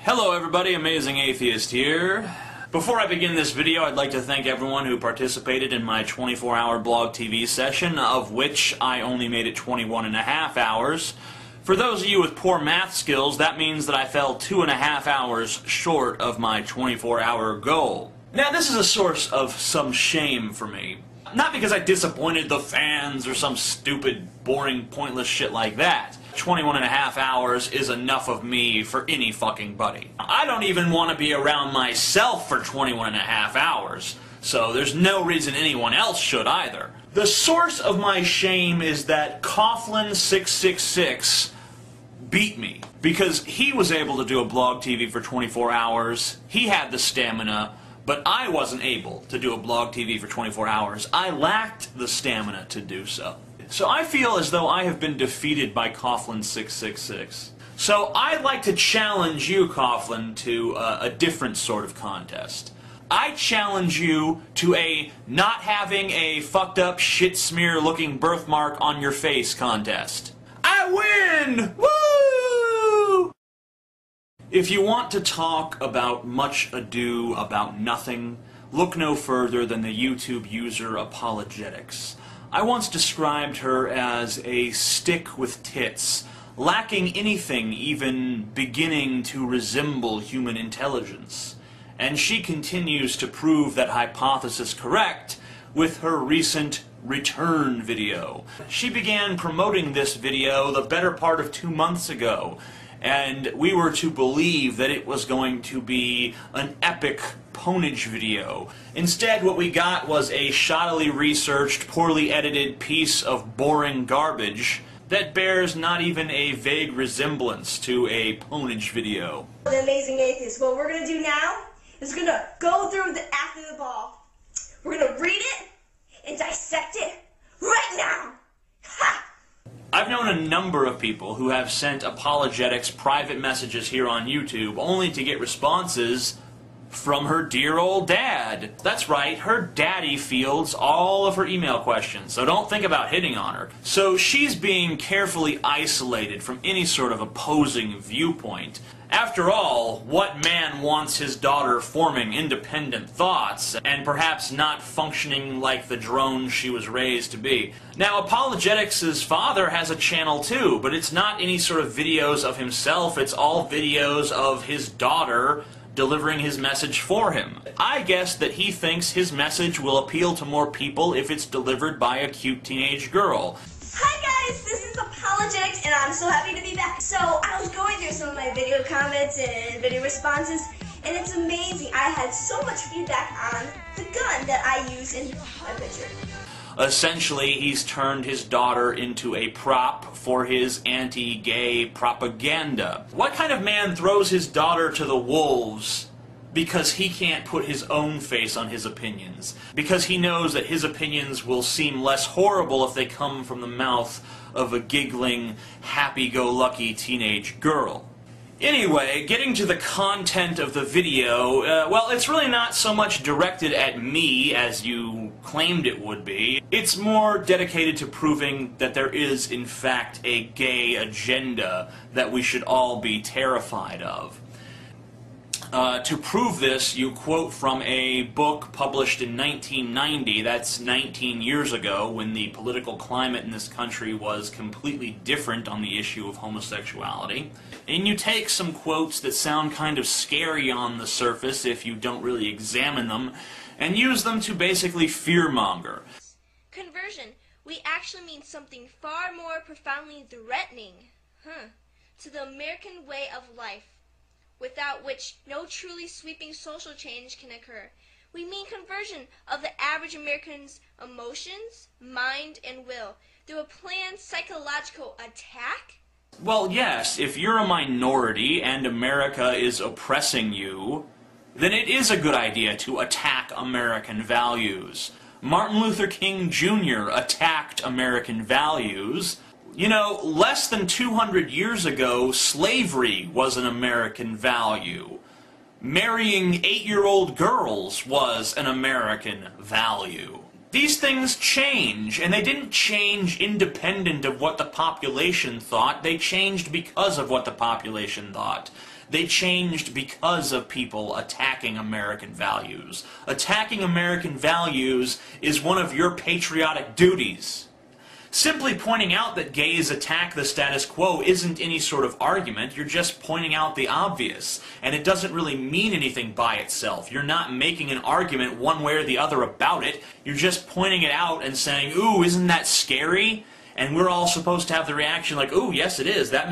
Hello everybody, Amazing Atheist here. Before I begin this video, I'd like to thank everyone who participated in my 24-hour blog TV session, of which I only made it 21 and a half hours. For those of you with poor math skills, that means that I fell 2.5 hours short of my 24-hour goal. Now, this is a source of some shame for me. Not because I disappointed the fans or some stupid, boring, pointless shit like that. 21 and a half hours is enough of me for any fucking buddy. I don't even want to be around myself for 21 and a half hours, so there's no reason anyone else should either. The source of my shame is that Coughlin666 beat me, because he was able to do a blog TV for 24 hours, he had the stamina, but I wasn't able to do a blog TV for 24 hours. I lacked the stamina to do so. So I feel as though I have been defeated by Coughlin666. So I'd like to challenge you, Coughlin, to a different sort of contest. I challenge you to a not having a fucked up shit smear looking birthmark on your face contest. I win! Woo! If you want to talk about much ado about nothing, look no further than the YouTube user Apologetics. I once described her as a stick with tits, lacking anything even beginning to resemble human intelligence. And she continues to prove that hypothesis correct with her recent return video. She began promoting this video the better part of 2 months ago, and we were to believe that it was going to be an epic ponage video. Instead, what we got was a shoddily researched, poorly edited piece of boring garbage that bears not even a vague resemblance to a ponage video. The Amazing Atheist. What we're going to do now is we're going to go through the after the ball. We're going to read it and dissect it right now. Ha! I've known a number of people who have sent Apologetics private messages here on YouTube only to get responses from her dear old dad. That's right, her daddy fields all of her email questions, so don't think about hitting on her. So she's being carefully isolated from any sort of opposing viewpoint. After all, what man wants his daughter forming independent thoughts and perhaps not functioning like the drone she was raised to be? Now, Apologetics' father has a channel too, but it's not any sort of videos of himself, it's all videos of his daughter delivering his message for him. I guess that he thinks his message will appeal to more people if it's delivered by a cute teenage girl. Hi guys, this is Apologetics and I'm so happy to be back. So I was going through some of my video comments and video responses and it's amazing. I had so much feedback on the gun that I use in my picture. Essentially, he's turned his daughter into a prop for his anti-gay propaganda. What kind of man throws his daughter to the wolves because he can't put his own face on his opinions? Because he knows that his opinions will seem less horrible if they come from the mouth of a giggling, happy-go-lucky teenage girl. Anyway, getting to the content of the video, well, it's really not so much directed at me as you claimed it would be. It's more dedicated to proving that there is, in fact, a gay agenda that we should all be terrified of. To prove this, you quote from a book published in 1990, that's 19 years ago, when the political climate in this country was completely different on the issue of homosexuality. And you take some quotes that sound kind of scary on the surface if you don't really examine them, and use them to basically fearmonger. Conversion, we actually mean something far more profoundly threatening, to the American way of life, without which no truly sweeping social change can occur. We mean conversion of the average American's emotions, mind, and will through a planned psychological attack? Well, yes, if you're a minority and America is oppressing you, then it is a good idea to attack American values. Martin Luther King Jr. attacked American values. You know, less than 200 years ago, slavery was an American value. Marrying 8-year-old girls was an American value. These things change, and they didn't change independent of what the population thought. They changed because of what the population thought. They changed because of people attacking American values. Attacking American values is one of your patriotic duties. Simply pointing out that gays attack the status quo isn't any sort of argument. You're just pointing out the obvious. And it doesn't really mean anything by itself. You're not making an argument one way or the other about it. You're just pointing it out and saying, ooh, isn't that scary? And we're all supposed to have the reaction like, ooh, yes it is. That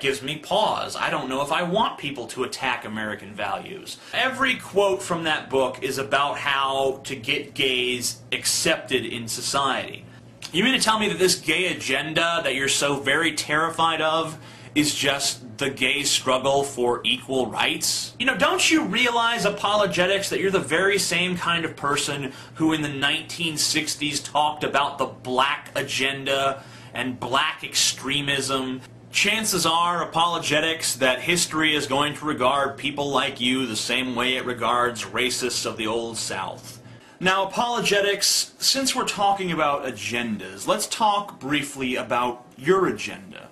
gives me pause. I don't know if I want people to attack American values. Every quote from that book is about how to get gays accepted in society. You mean to tell me that this gay agenda that you're so very terrified of is just the gay struggle for equal rights? You know, don't you realize, apologetics, that you're the very same kind of person who in the 1960s talked about the black agenda and black extremism? Chances are, apologetics, that history is going to regard people like you the same way it regards racists of the Old South. Now, apologetics, since we're talking about agendas, let's talk briefly about your agenda.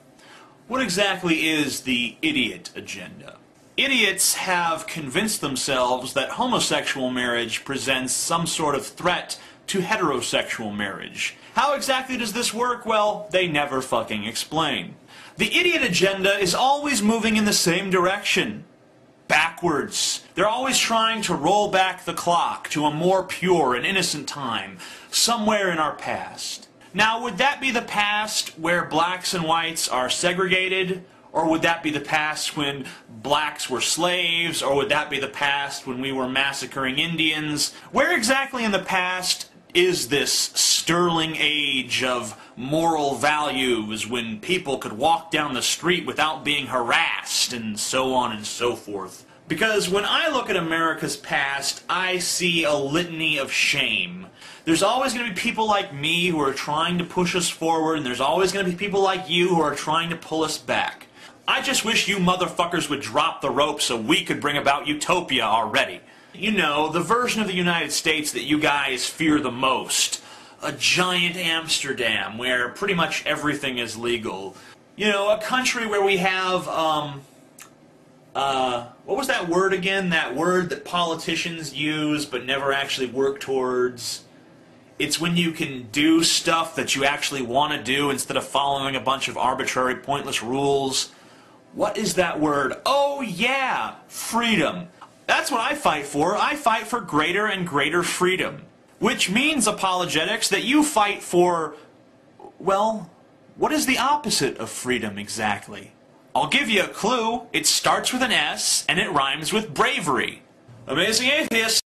What exactly is the idiot agenda? Idiots have convinced themselves that homosexual marriage presents some sort of threat to heterosexual marriage. How exactly does this work? Well, they never fucking explain. The idiot agenda is always moving in the same direction. Backwards. They're always trying to roll back the clock to a more pure and innocent time, somewhere in our past. Now, would that be the past where blacks and whites are segregated? Or would that be the past when blacks were slaves? Or would that be the past when we were massacring Indians? Where exactly in the past is this sterling age of moral values when people could walk down the street without being harassed and so on and so forth? Because when I look at America's past, I see a litany of shame. There's always going to be people like me who are trying to push us forward, and there's always going to be people like you who are trying to pull us back. I just wish you motherfuckers would drop the rope so we could bring about utopia already. You know, the version of the United States that you guys fear the most. A giant Amsterdam where pretty much everything is legal. You know, a country where we have, what was that word again? That word that politicians use but never actually work towards. It's when you can do stuff that you actually want to do instead of following a bunch of arbitrary, pointless rules. What is that word? Oh yeah, freedom. That's what I fight for. I fight for greater and greater freedom. Which means, apologetics, that you fight for, well, what is the opposite of freedom exactly? I'll give you a clue. It starts with an S, and it rhymes with bravery. Amazing Atheist.